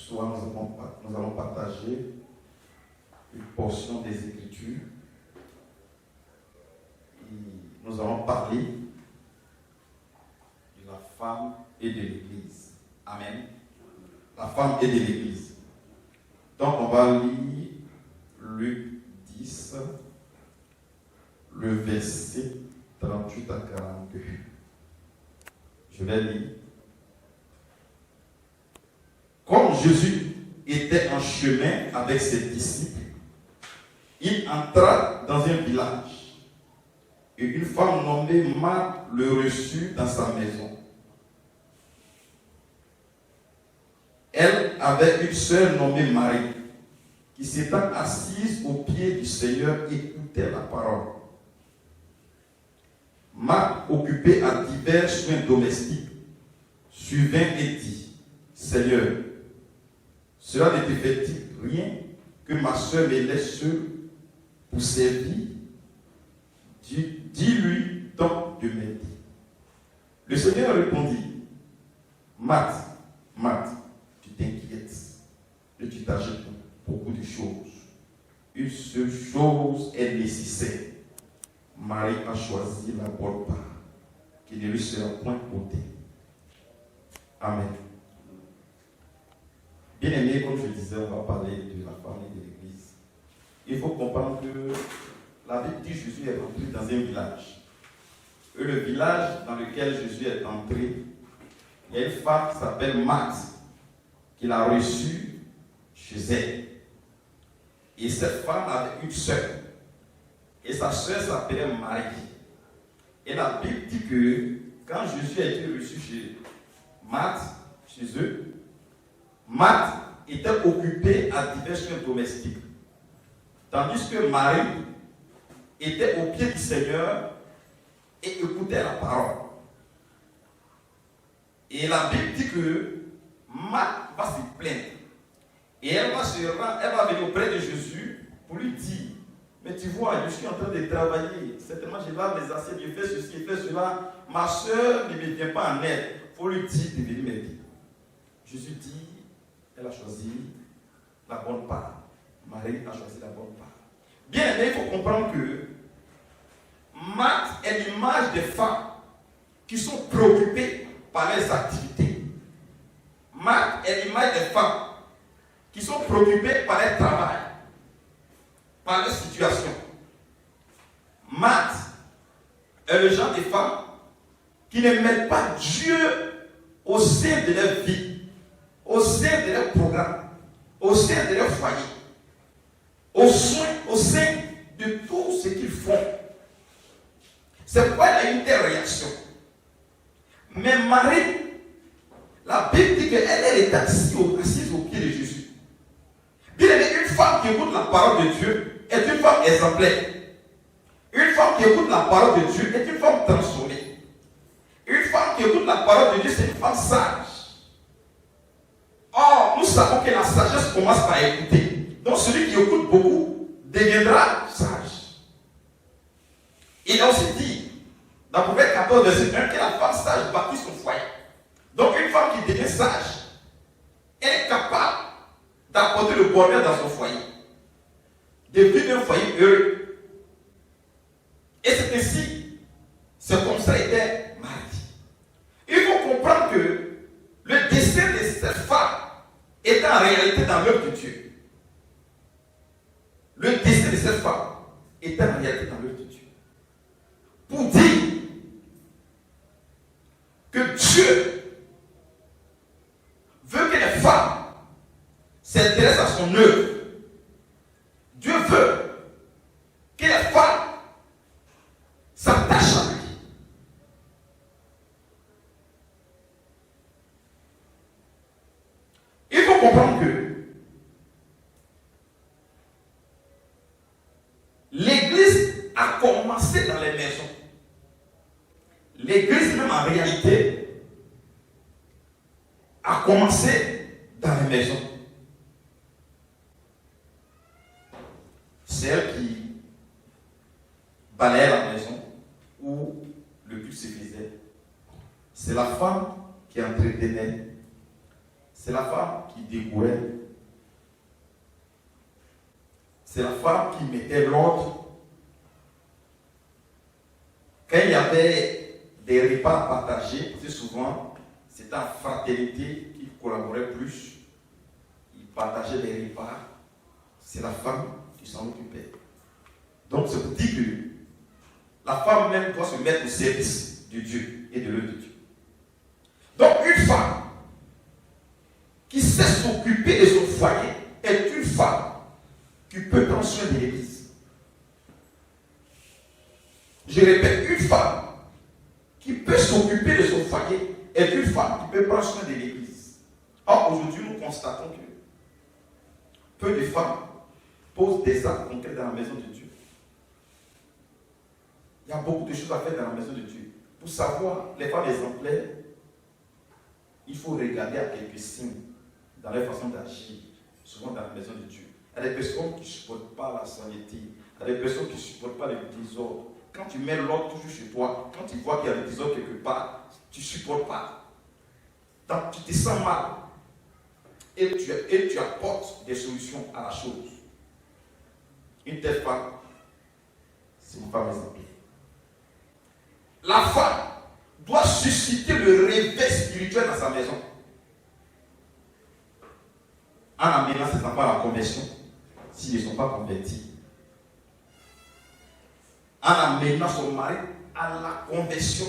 soir, nous allons partager une portion des Écritures. Et nous allons parler de la femme et de l'Église. Amen. La femme et de l'Église. Donc on va lire Luc 10, le verset 38 à 42. Je vais lire. Comme Jésus était en chemin avec ses disciples, il entra dans un village et une femme nommée Marthe le reçut dans sa maison. Elle avait une sœur nommée Marie qui s'étant assise aux pieds du Seigneur écoutait la parole. Marthe, occupée à divers soins domestiques, survint et dit: Seigneur, cela ne te fait-il rien que ma sœur me laisse seule pour servir? Dis-lui donc de m'aider. Le Seigneur répondit: Marthe, Marthe, tu t'inquiètes et tu t'agites pour beaucoup de choses. Une seule chose est nécessaire. Marie a choisi la bonne part, qui ne lui sera point ôtée. Amen. Bien aimé, comme je disais, on va parler de la femme et de l'Église. Il faut comprendre que la Bible dit que Jésus est entré dans un village. Et le village dans lequel Jésus est entré, il y a une femme qui s'appelle Marthe, qu'il a reçue chez elle. Et cette femme avait une sœur. Et sa sœur s'appelait Marie. Et la Bible dit que quand Jésus a été reçu chez Marthe, chez eux, Marthe était occupée à divers soins domestiques. Tandis que Marie était au pied du Seigneur et écoutait la parole. Et la Bible dit que Marthe va se plaindre. Et elle va venir auprès de Jésus pour lui dire: mais tu vois, je suis en train de travailler. Certainement, je lave les assiettes, je fais ceci, je fais cela. Ma soeur ne me vient pas en aide. Il faut lui dire de venir m'aider. Jésus dit: elle a choisi la bonne part. Marie a choisi la bonne part. Bien aimé, il faut comprendre que Marthe est l'image des femmes qui sont préoccupées par leurs activités. Marthe est l'image des femmes qui sont préoccupées par leur travail, par leur situation. Marthe est le genre de femmes qui ne mettent pas Dieu au sein de leur vie, au sein de leur programme, au sein de leur foyer, au sein de tout ce qu'ils font. C'est pourquoi elle a une telle réaction. Mais Marie, la Bible dit qu'elle est assise au pied de Jésus. Bien aimé, une femme qui écoute la parole de Dieu est une femme exemplaire. Une femme qui écoute la parole de Dieu est une femme transformée. Une femme qui écoute la parole de Dieu, c'est une femme sage. Or, nous savons que la sagesse commence par écouter. Donc, celui qui écoute beaucoup deviendra sage. Il a aussi dit, dans Proverbe 14, verset 1, que la femme sage bâtit son foyer. Donc, une femme qui devient sage, elle est capable d'apporter le bonheur dans son foyer, de vivre un foyer heureux. Et c'est ainsi, c'est comme ça était Marie. Il faut comprendre que le destin de cette femme est en réalité dans l'œuvre de Dieu. Le destin de cette femme est en réalité dans l'œuvre de Dieu. Pour dire que Dieu veut que les femmes s'intéressent à son œuvre. Dieu veut que les femmes s'attachent à lui. Il faut comprendre que l'Église a commencé dans les maisons. L'Église même en réalité a commencé dans les maisons. Celle qui balayait la maison où le but se faisait. C'est la femme qui entretenait. c'est la femme qui décourait. C'est la femme qui mettait l'ordre. Quand il y avait des repas partagés, c'est souvent, c'était en fraternité qu'ils collaboraient plus. Ils partageaient les repas. C'est la femme qui s'en occupait. Donc, ça veut dire que la femme même doit se mettre au service de Dieu et de l'œuvre de Dieu. Donc, une femme qui sait s'occuper de son foyer est une femme qui peut prendre soin de l'église. Je répète, une femme qui peut s'occuper de son foyer est une femme qui peut prendre soin de l'église. Or, aujourd'hui, nous constatons que peu de femmes posent des actes concrets dans la maison de Dieu. Il y a beaucoup de choses à faire dans la maison de Dieu. Pour savoir les femmes exemplaires, il faut regarder à quelques signes dans leur façon d'agir, souvent dans la maison de Dieu. Il y a des personnes qui ne supportent pas la saleté. Il y a des personnes qui ne supportent pas le désordre. Quand tu mets l'ordre toujours chez toi, quand tu vois qu'il y a le désordre quelque part, tu ne supportes pas. Donc, tu te sens mal. Et tu apportes des solutions à la chose. Une telle femme, c'est une femme exemplaire. La femme doit susciter le réveil spirituel dans sa maison. En amenant ses enfants à la conversion, s'ils ne sont pas convertis. En amenant son mari à la conversion.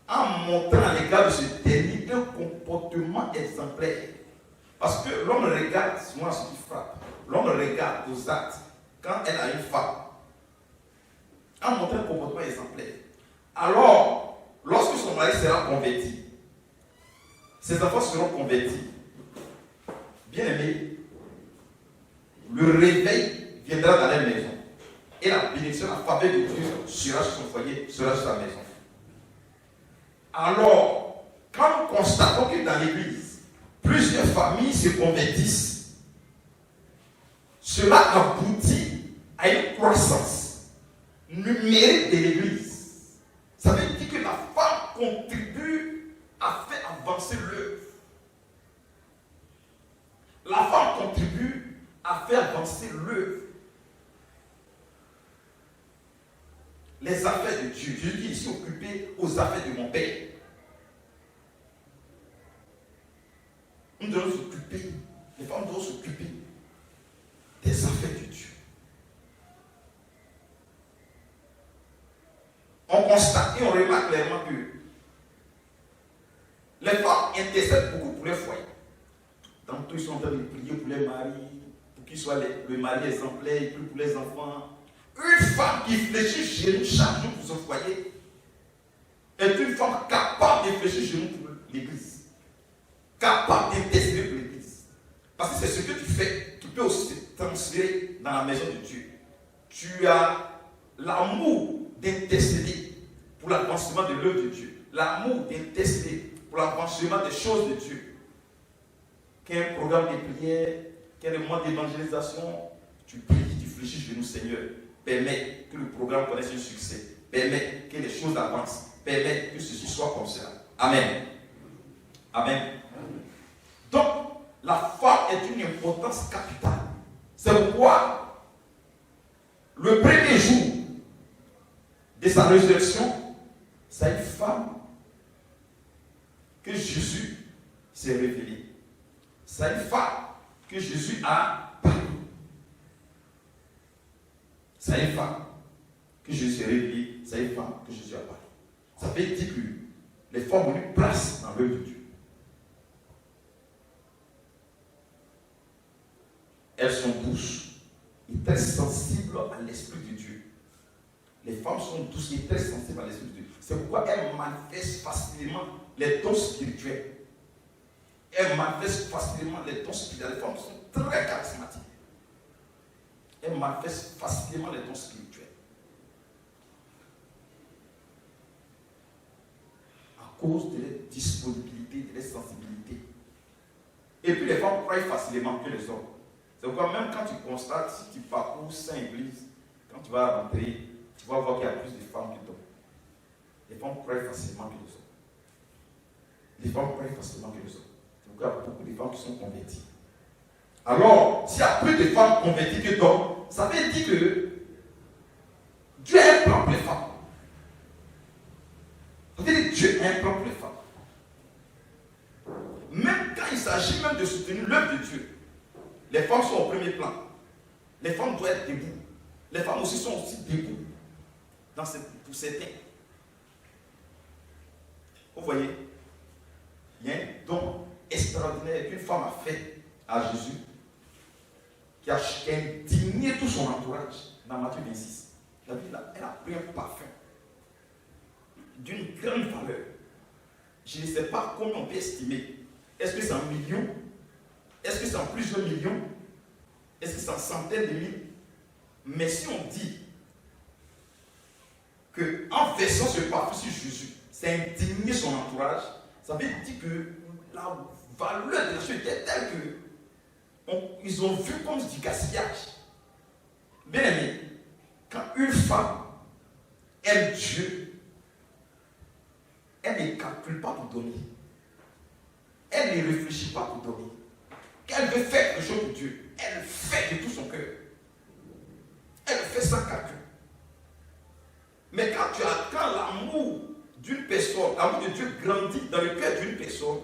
En montrant à l'égard de ce dernier un comportement exemplaire. Parce que l'homme regarde souvent ce qui frappe. L'homme regarde aux actes quand elle a une femme. En montrant un comportement exemplaire. Alors, lorsque son mari sera converti, ses enfants seront convertis. Bien aimé, le réveil viendra dans la maison. Et la bénédiction, la faveur de Dieu sera sur son foyer, sera sur sa maison. Alors, quand nous constatons que dans l'église, plusieurs familles se convertissent, cela aboutit à une croissance numérique de l'église. Ça veut dire que la femme contribue à faire avancer l'œuvre. La femme contribue à faire avancer l'œuvre. Les affaires de Dieu. Je dis ici occupé aux affaires de mon Père. Nous devons s'occuper, les femmes doivent s'occuper des affaires de Dieu. On constate et on remarque clairement que les femmes intercèdent beaucoup pour les foyers. Tantôt ils sont en train de prier pour les maris, pour qu'ils soient le mari exemplaire, et puis pour les enfants. Une femme qui fléchit genou chaque jour pour son foyer est une femme capable de fléchir genou pour l'église. Capable d'intercéder pour l'église. Parce que c'est ce que tu fais. Tu peux aussi te transférer dans la maison de Dieu. Tu as l'amour d'intercéder pour l'avancement de l'œuvre de Dieu. L'amour d'intercéder pour l'avancement des choses de Dieu. Qu'il y ait un programme de prière, qu'il y ait un mois d'évangélisation, tu pries, tu fléchis genou, Seigneur. Permets que le programme connaisse un succès. Permets que les choses avancent. Permets que ceci soit comme ça. Amen. Amen. Donc, la femme est d'une importance capitale. C'est pourquoi, le premier jour de sa résurrection, c'est une femme que Jésus s'est révélé. C'est une femme que Jésus a parlé. C'est une femme que Jésus s'est révélé. C'est une femme que Jésus a parlé. Ça veut dire que les femmes ont une place dans l'œuvre de Dieu. Elles sont douces et très sensibles à l'Esprit de Dieu. Les femmes sont douces et très sensibles à l'Esprit de Dieu. C'est pourquoi elles manifestent facilement les dons spirituels. Elles manifestent facilement les dons spirituels. Les femmes sont très charismatiques. Elles manifestent facilement les dons spirituels. À cause de leur disponibilité, de leur sensibilité. Et puis les femmes croient facilement que les hommes. C'est pourquoi même quand tu constates, si tu parcours Saint-Église, quand tu vas rentrer, tu vas voir qu'il y a plus de femmes que d'hommes. Les femmes croient facilement que les hommes. Les femmes croient facilement que les hommes. C'est qu'il y a beaucoup de femmes qui sont converties. Alors, s'il y a plus de femmes converties que d'hommes, ça veut dire que Dieu a un plan pour les femmes. Ça veut dire que Dieu a un plan pour les femmes. Même quand il s'agit même de soutenir l'œuvre de Dieu, les femmes sont au premier plan. Les femmes doivent être debout. Les femmes aussi sont aussi debout pour certains. Vous voyez, il y a un don extraordinaire qu'une femme a fait à Jésus qui a indigné tout son entourage dans Matthieu 26. La Bible, elle a pris un parfum d'une grande valeur. Je ne sais pas combien on peut estimer. Est-ce que c'est en millions? Est-ce que c'est en plusieurs millions? Est-ce que c'est en centaines de mille? Mais si on dit qu'en versant ce parfum sur Jésus, c'est indigner son entourage, ça veut dire que la valeur de la chose était telle qu'ils ont vu comme du gaspillage. Bien aimé, quand une femme aime Dieu, elle ne calcule pas pour donner. Elle ne réfléchit pas pour donner. Qu'elle veut faire quelque chose pour Dieu, elle fait de tout son cœur. Elle fait sans calcul. Mais quand l'amour d'une personne, l'amour de Dieu grandit dans le cœur d'une personne,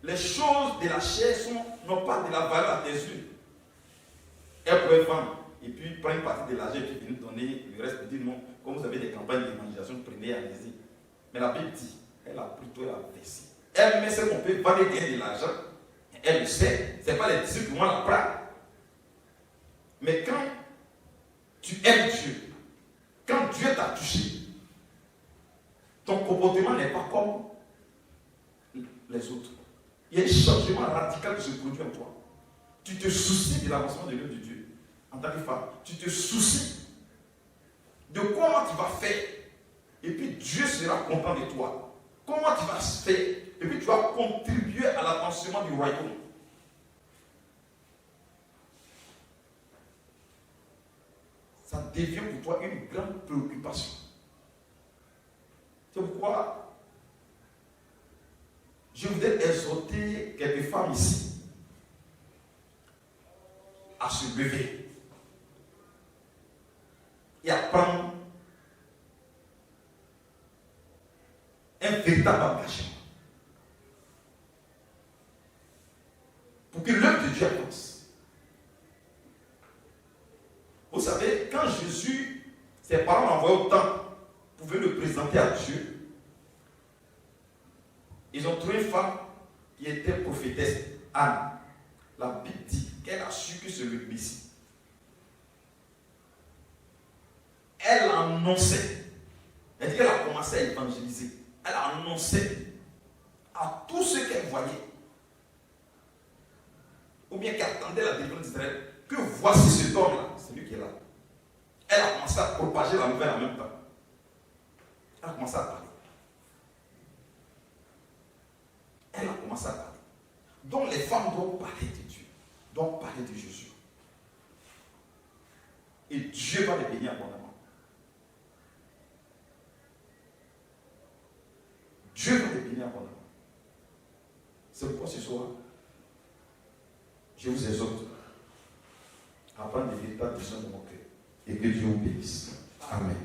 les choses de la chair n'ont pas de la valeur à tes yeux. Elle pourrait vendre et puis prendre une partie de l'argent et puis venir donner le reste pour dire non. Comme vous avez des campagnes d'évangélisation, prenez, allez-y. Mais la Bible dit, elle a plutôt la versé. Elle met ce qu'on peut vendre et gagner de l'argent. Elle le sait. Ce n'est pas les disciples qui vont l'apprendre. Mais quand tu aimes Dieu, quand Dieu t'a touché, ton comportement n'est pas comme les autres. Il y a un changement radical qui se produit en toi. Tu te soucies de l'avancement de l'œuvre de Dieu en tant que femme. Tu te soucies de comment tu vas faire. Et puis Dieu sera content de toi. Comment tu vas faire. Et puis tu vas contribuer à l'avancement du royaume. Ça devient pour toi une grande préoccupation. C'est pourquoi je voudrais exhorter quelques femmes ici à se lever et à prendre un véritable engagement pour que l'œuvre de Dieu avance. Vous savez, quand Jésus, ses parents l'envoyaient au temple, pouvaient le présenter à Dieu, ils ont trouvé une femme qui était prophétesse, Anne. La Bible dit qu'elle a su que c'est le Messie. Elle annonçait, elle dit qu'elle a commencé à évangéliser. Elle a annoncé à tous ceux qu'elle voyait, ou bien qui attendaient la délivrance d'Israël, que voici cet homme-là, c'est lui qui est là. Elle a commencé à propager la nouvelle en même temps. Elle a commencé à parler. Elle a commencé à parler. Donc les femmes doivent parler de Dieu, doivent parler de Jésus. Et Dieu va les bénir abondamment. Dieu va les bénir abondamment. C'est pourquoi ce soir, je vous exhorte à prendre des véritables décisions de mon cœur. Et que Dieu vous bénisse. Amen.